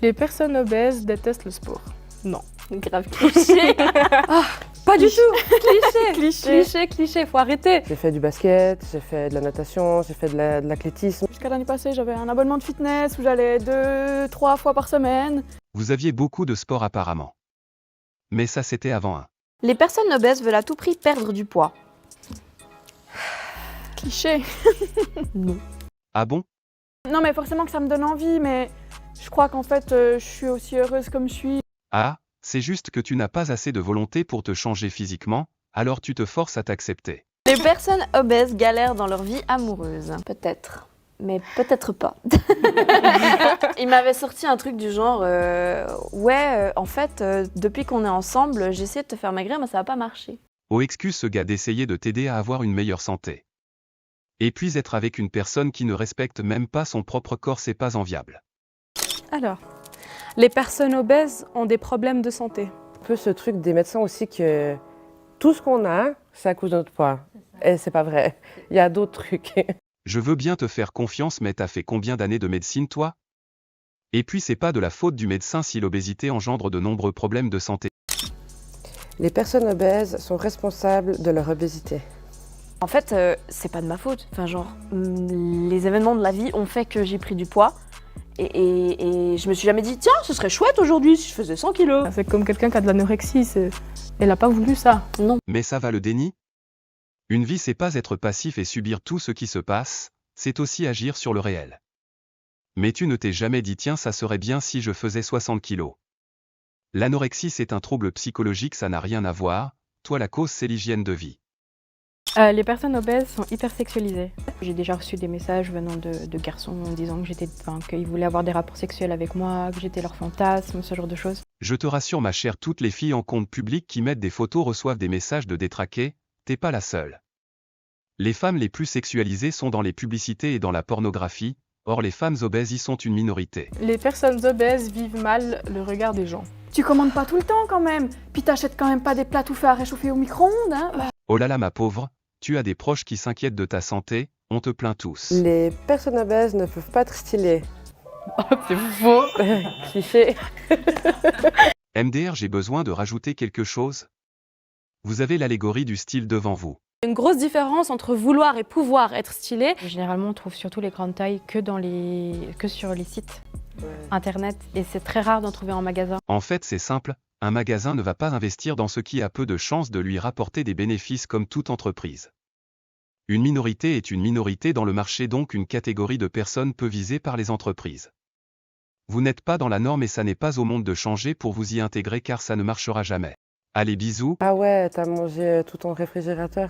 Les personnes obèses détestent le sport. Non. Grave cliché. Ah, pas du tout. Cliché, faut arrêter. J'ai fait du basket, j'ai fait de la natation, j'ai fait de l'athlétisme. Jusqu'à l'année passée, j'avais un abonnement de fitness où j'allais 2-3 fois par semaine. Vous aviez beaucoup de sport apparemment. Mais ça c'était avant un. Les personnes obèses veulent à tout prix perdre du poids. Cliché. Non. Ah bon? Non mais forcément que ça me donne envie, mais je crois qu'en fait, je suis aussi heureuse comme je suis. Ah, c'est juste que tu n'as pas assez de volonté pour te changer physiquement, alors tu te forces à t'accepter. Les personnes obèses galèrent dans leur vie amoureuse. Peut-être. Mais peut-être pas. Il m'avait sorti un truc du genre en fait, depuis qu'on est ensemble, j'ai essayé de te faire maigrir, mais ça n'a pas marché. Oh, excuse ce gars d'essayer de t'aider à avoir une meilleure santé. Et puis être avec une personne qui ne respecte même pas son propre corps, c'est pas enviable. Alors, les personnes obèses ont des problèmes de santé. Un peu ce truc des médecins aussi que tout ce qu'on a, c'est à cause de notre poids. Et c'est pas vrai. Il y a d'autres trucs. Je veux bien te faire confiance, mais t'as fait combien d'années de médecine toi? Et puis c'est pas de la faute du médecin si l'obésité engendre de nombreux problèmes de santé. Les personnes obèses sont responsables de leur obésité. En fait, c'est pas de ma faute. Enfin, genre, les événements de la vie ont fait que j'ai pris du poids. Et je me suis jamais dit, tiens, ce serait chouette aujourd'hui si je faisais 100 kilos. C'est comme quelqu'un qui a de l'anorexie, elle n'a pas voulu ça. Non. Mais ça va le déni? Une vie c'est pas être passif et subir tout ce qui se passe, c'est aussi agir sur le réel. Mais tu ne t'es jamais dit tiens ça serait bien si je faisais 60 kilos. L'anorexie c'est un trouble psychologique, ça n'a rien à voir, toi la cause c'est l'hygiène de vie. Les personnes obèses sont hypersexualisées. J'ai déjà reçu des messages venant de garçons en disant que qu'ils voulaient avoir des rapports sexuels avec moi, que j'étais leur fantasme, ce genre de choses. Je te rassure ma chère, toutes les filles en compte public qui mettent des photos reçoivent des messages de détraqués, t'es pas la seule. Les femmes les plus sexualisées sont dans les publicités et dans la pornographie, or les femmes obèses y sont une minorité. Les personnes obèses vivent mal le regard des gens. Tu commandes pas tout le temps quand même. Puis t'achètes quand même pas des plats tout faits à réchauffer au micro-ondes, hein. Oh là là ma pauvre, tu as des proches qui s'inquiètent de ta santé, on te plaint tous. Les personnes obèses ne peuvent pas être stylées. C'est faux. Cliché. MDR, j'ai besoin de rajouter quelque chose? Vous avez l'allégorie du style devant vous. Une grosse différence entre vouloir et pouvoir être stylé. Généralement, on trouve surtout les grandes tailles que sur les sites internet et c'est très rare d'en trouver en magasin. En fait c'est simple, un magasin ne va pas investir dans ce qui a peu de chances de lui rapporter des bénéfices comme toute entreprise. Une minorité est une minorité dans le marché, donc une catégorie de personnes peu visée par les entreprises. Vous n'êtes pas dans la norme et ça n'est pas au monde de changer pour vous y intégrer car ça ne marchera jamais. Allez bisous. Ah ouais, t'as mangé tout ton réfrigérateur.